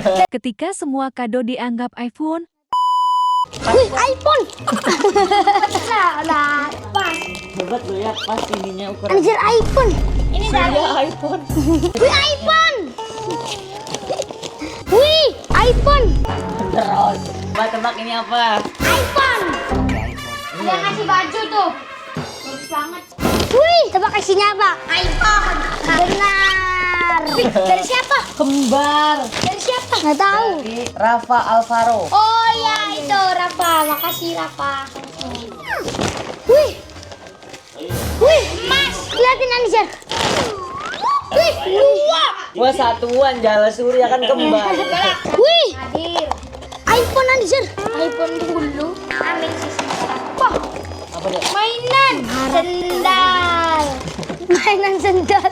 Ketika semua kado dianggap iPhone, Wih, iPhone. Nah, pas. Hebat lo ya, pas ininya ukuran. Anjir, iPhone. Ini dari iPhone. Wih, iPhone. Wih, iPhone. Terus. Tebak ini apa? iPhone. Ada yang ngasih baju tuh. Bagus banget. Wih, tebak isinya apa? iPhone. Benar. Wih, dari siapa? Kembar. Dari siapa? Nggak tahu. Dari Rafa Alvaro. Oh ya, itu Rafa. Makasih Rafa. Wih. Wih, Mas. Lihatin Anjar. Wih, dua. Gua satuan, Jala Surya kan kembar. Wih. iPhone Anjar. iPhone dulu. Amin sih. Wah, Apa dia? mainan. Sendal. Mainan sendal.